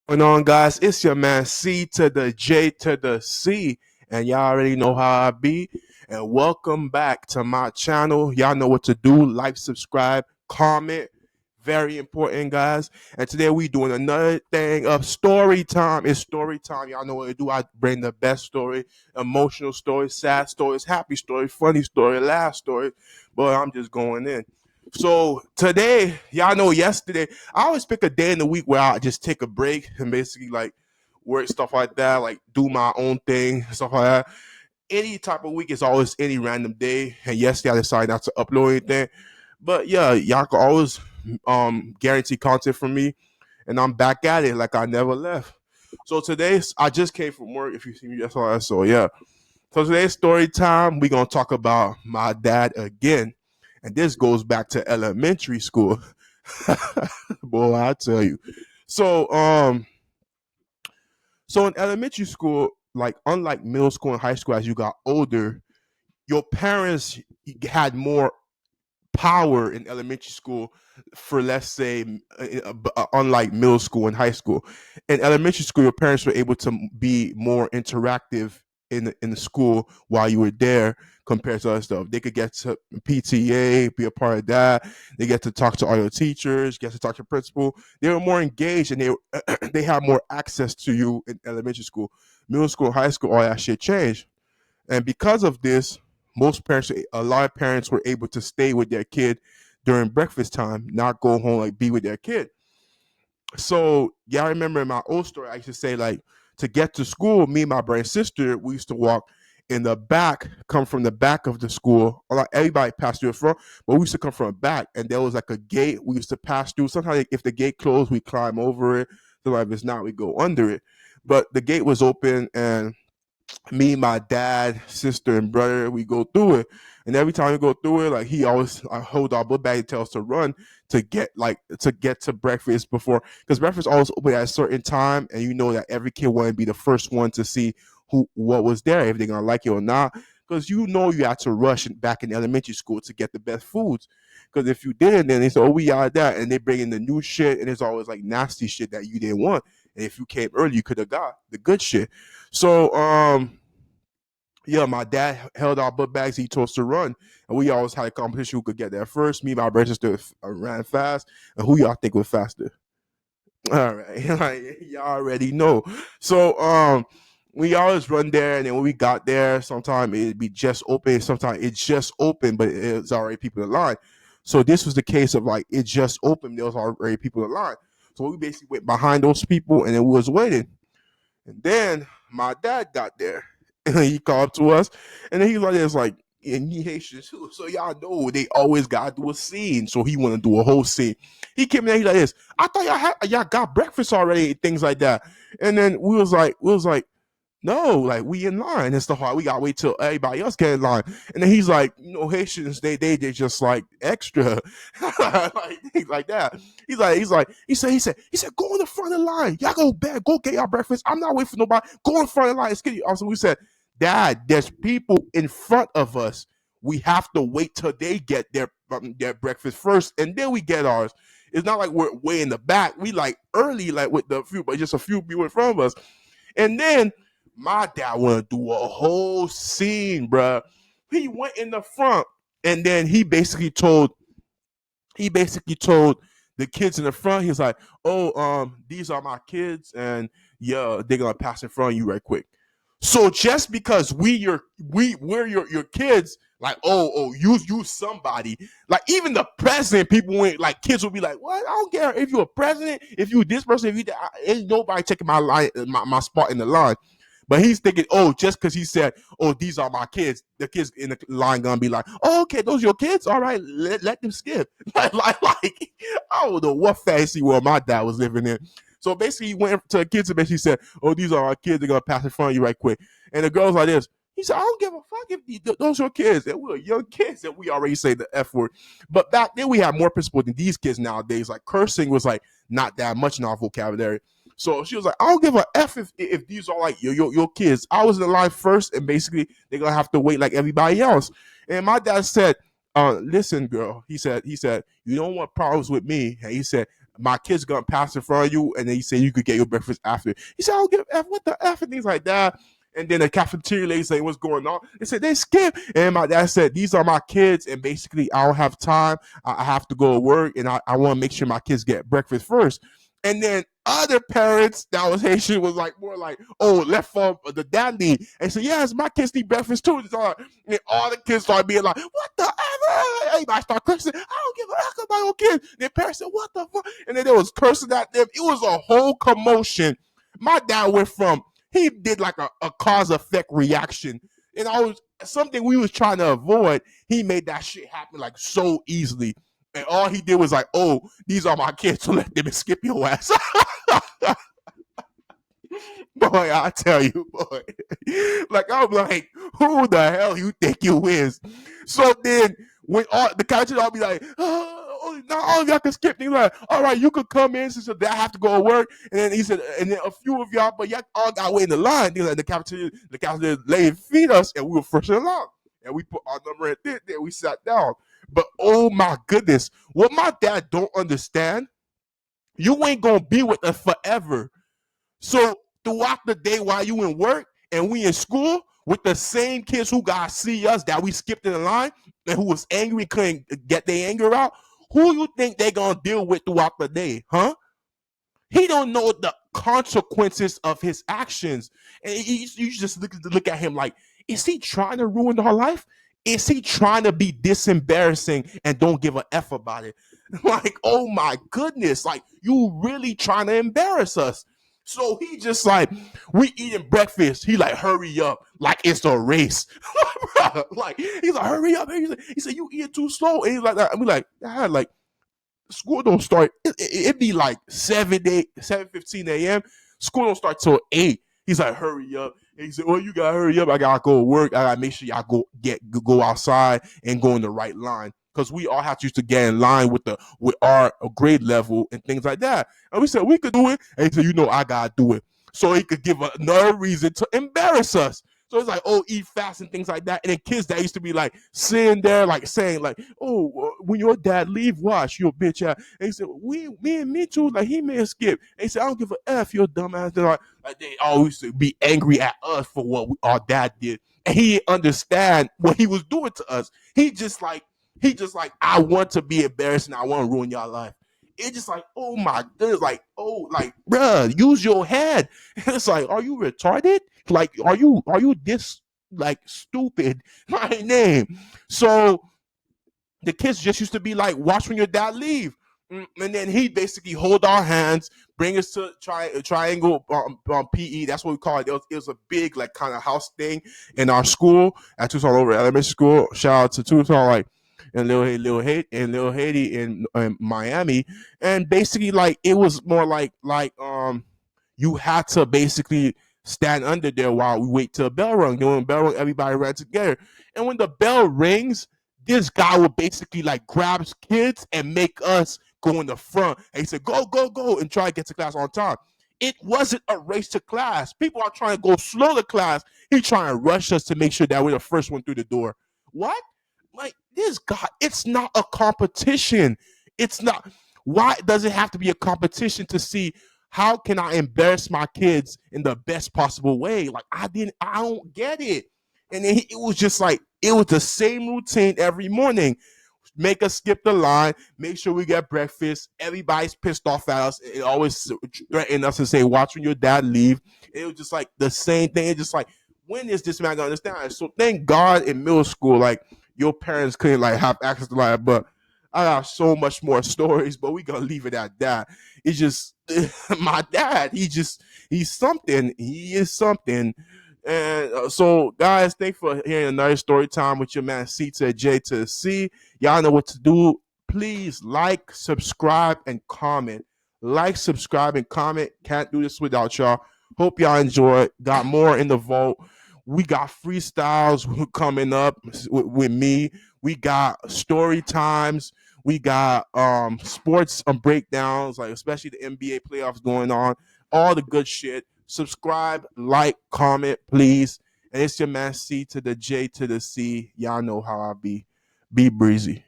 Going on, guys? It's your man C to the J to the C, and y'all already know how I be. And welcome back to my channel. Y'all know what to do: like, subscribe, comment. Very important, guys. And today we doing another thing of story time. It's story time. Y'all know what to do. I bring the best story, emotional stories, sad stories, happy stories, funny story, last story. But I'm just going in. So today, y'all know yesterday I always pick a day in the week where I just take a break and basically like work stuff like that, like do my own thing, stuff like that. Any type of week is always any random day. And yesterday I decided not to upload anything. But yeah, y'all can always guarantee content from me. And I'm back at it like I never left. So today I just came from work. If you see me, that's all I saw. Yeah. So today's story time, we're gonna talk about my dad again. And this goes back to elementary school. Boy, I tell you. So so in elementary school, like unlike middle school and high school, as you got older, your parents had more power in elementary school for, let's say, unlike middle school and high school. In elementary school, your parents were able to be more interactive in the school while you were there compared to other stuff. They could get to PTA, be a part of that. They get to talk to all your teachers, get to talk to your principal. They were more engaged, and they have more access to you in elementary school. Middle school, high school, all that shit changed. And because of this, a lot of parents were able to stay with their kid during breakfast time, not go home, like be with their kid. So, yeah, I remember in my old story, I used to say, like, to get to school, me and my brother and sister, we used to walk in the back, come from the back of the school. Like everybody passed through the front, but we used to come from the back, and there was like a gate we used to pass through. Sometimes, if the gate closed, we climb over it. Sometimes if it's not, we go under it. But the gate was open, and me, my dad, sister, and brother, we go through it. And every time we go through it, like he always hold our book bag and tell us to run to get to breakfast before, because breakfast always open at a certain time, and you know that every kid want to be the first one to see who what was there, if they're gonna like it or not. Because you know you had to rush back in elementary school to get the best foods. Because if you didn't, then they say, "Oh, we are that," and they bring in the new shit, and it's always like nasty shit that you didn't want. And if you came early, you could have got the good shit. So yeah, my dad held our book bags. He told us to run, and we always had a competition who could get there first. Me, and my brother, sister ran fast, and who y'all think was faster? All right, like, y'all already know. So we always run there, and then when we got there, sometimes it'd be just open. Sometimes it's just open, but it's already people in line. So this was the case of like it just opened. There was already people in line. So we basically went behind those people, and then we was waiting. And then my dad got there, and he called to us, and then he was like, "It's like." And he Haitian too, so y'all know they always gotta do a scene. So he want to do a whole scene. He came in there, he like this. I thought y'all got breakfast already, things like that. And then we was like, no, like we in line and stuff. Like we gotta wait till everybody else get in line. And then he's like, Haitians, they just like extra, like things like that. He said, go in the front of the line. Y'all go back, go get y'all breakfast. I'm not waiting for nobody. Go in front of the line. Also, we said, Dad, there's people in front of us. We have to wait till they get their breakfast first, and then we get ours. It's not like we're way in the back. We like early, like with the few, but just a few people in front of us. And then my dad want to do a whole scene, bruh. He went in the front, and then he basically told the kids in the front. He's like, "Oh, these are my kids, and yeah, they're gonna pass in front of you right quick." So just because we're your kids, like, you somebody, like even the president, people went, like kids will be like, what? I don't care if you're a president, if you this person, if you that, ain't nobody taking my line, my spot in the line. But he's thinking, oh, just because he said, oh, these are my kids, the kids in the line gonna be like, oh, okay, those are your kids, all right, let them skip. like, I don't know what fantasy world my dad was living in. So basically, he went to the kids and basically said, "Oh, these are our kids. They're gonna pass in front of you right quick." And the girl's like this. He said, "I don't give a fuck if those are your kids. And we're young kids, and we already say the F word." But back then, we had more principle than these kids nowadays. Like cursing was like not that much in our vocabulary. So she was like, "I don't give a F if these are like your kids." I was in the line first, and basically they're gonna have to wait like everybody else. And my dad said, "Listen, girl," he said, "you don't want problems with me." And he said, my kid's gonna pass in front of you, and then he said you could get your breakfast after. He said, I don't give a F, what the F, and things like that. And then the cafeteria lady said, what's going on? They said, they skip. And my dad said, these are my kids, and basically, I don't have time. I have to go to work, and I want to make sure my kids get breakfast first. And then other parents that was Haitian was like more like, oh, left from the dad need. And so, yes, my kids need breakfast too. And all the kids started being like, what the ever? Everybody started cursing. I don't give a fuck about your kids. Their parents said, what the fuck? And then there was cursing at them. It was a whole commotion. My dad went from, he did like a cause effect reaction. And I was something we was trying to avoid. He made that shit happen like so easily. And all he did was like, oh, these are my kids, so let them skip your ass. Boy, I tell you, boy. Like, I'm like, who the hell you think you is? So then, when all the coaches all be like, oh, not all of y'all can skip. He's like, all right, you could come in since I have to go to work. And then he said, and then a few of y'all, but y'all all got wait in the line. He's like, the cafeteria lady feed us, and we were first in line. And we put our number in there, we sat down. But oh my goodness, what my dad don't understand, you ain't gonna be with us forever. So throughout the day while you in work and we in school with the same kids who got to see us that we skipped in the line and who was angry couldn't get their anger out, who you think they gonna deal with throughout the day, huh? He don't know the consequences of his actions, and you just look at him like, is he trying to ruin our life? Is he trying to be disembarrassing and don't give a f about it? Like, oh my goodness, like you really trying to embarrass us? So he just like, we eating breakfast. He like, hurry up, like it's a race. Like he's like, hurry up. He said, you eat too slow. And he's like that. And we like, Dad, like school don't start. It be like 7:15 a.m. School don't start till 8. He's like, hurry up. And he said, well, you gotta hurry up. I gotta go to work. I gotta make sure y'all go outside and go in the right line. Because we all have to used to get in line with our grade level and things like that. And we said we could do it. And he said, I gotta do it. So he could give another reason to embarrass us. So it's like, oh, eat fast and things like that. And then kids that used to be like sitting there, like saying, like, oh, when your dad leave, watch, you a bitch ass. And he said, me and me too. Like, he may have skipped. And he said, I don't give a F, you dumbass. They're like they always be angry at us for what our dad did. And he didn't understand what he was doing to us. He just like, I want to be embarrassed and I want to ruin your life. It's just like, oh my goodness, like, oh, like, bruh, use your head. It's like, are you retarded? Like, are you this like stupid? My name. So the kids just used to be like, watch when your dad leave. And then he basically hold our hands, bring us to triangle PE. That's what we call it. It was a big like kind of house thing in our school at Tucson over elementary school. Shout out to Tucson, like and Little Haiti in Miami. And basically like it was more like you had to basically stand under there while we wait till the bell rung. When the bell rung, everybody ran together. And when the bell rings, this guy would basically like grab his kids and make us go in the front. And he said, go, go, go, and try to get to class on time. It wasn't a race to class. People are trying to go slow to class. He's trying to rush us to make sure that we're the first one through the door. What? Like, this guy, it's not a competition. It's not. Why does it have to be a competition to see how can I embarrass my kids in the best possible way? Like, I don't get it. And then it was just like, it was the same routine every morning. Make us skip the line, make sure we get breakfast. Everybody's pissed off at us. It always threatened us to say, watch when your dad leave. It was just like the same thing. It's just like, when is this man gonna understand? So thank God in middle school, like your parents couldn't like have access to like, but I got so much more stories, but we gonna leave it at that. It's just my dad, he's something. He is something. And so, guys, thanks for hearing another story time with your man C.J.C. Y'all know what to do. Please like, subscribe, and comment. Like, subscribe, and comment. Can't do this without y'all. Hope y'all enjoy. Got more in the vault. We got freestyles coming up with me. We got story times. We got sports breakdowns, like especially the NBA playoffs going on. All the good shit. Subscribe, like, comment, please. And it's your man C to the J to the C. Y'all know how I be. Be breezy.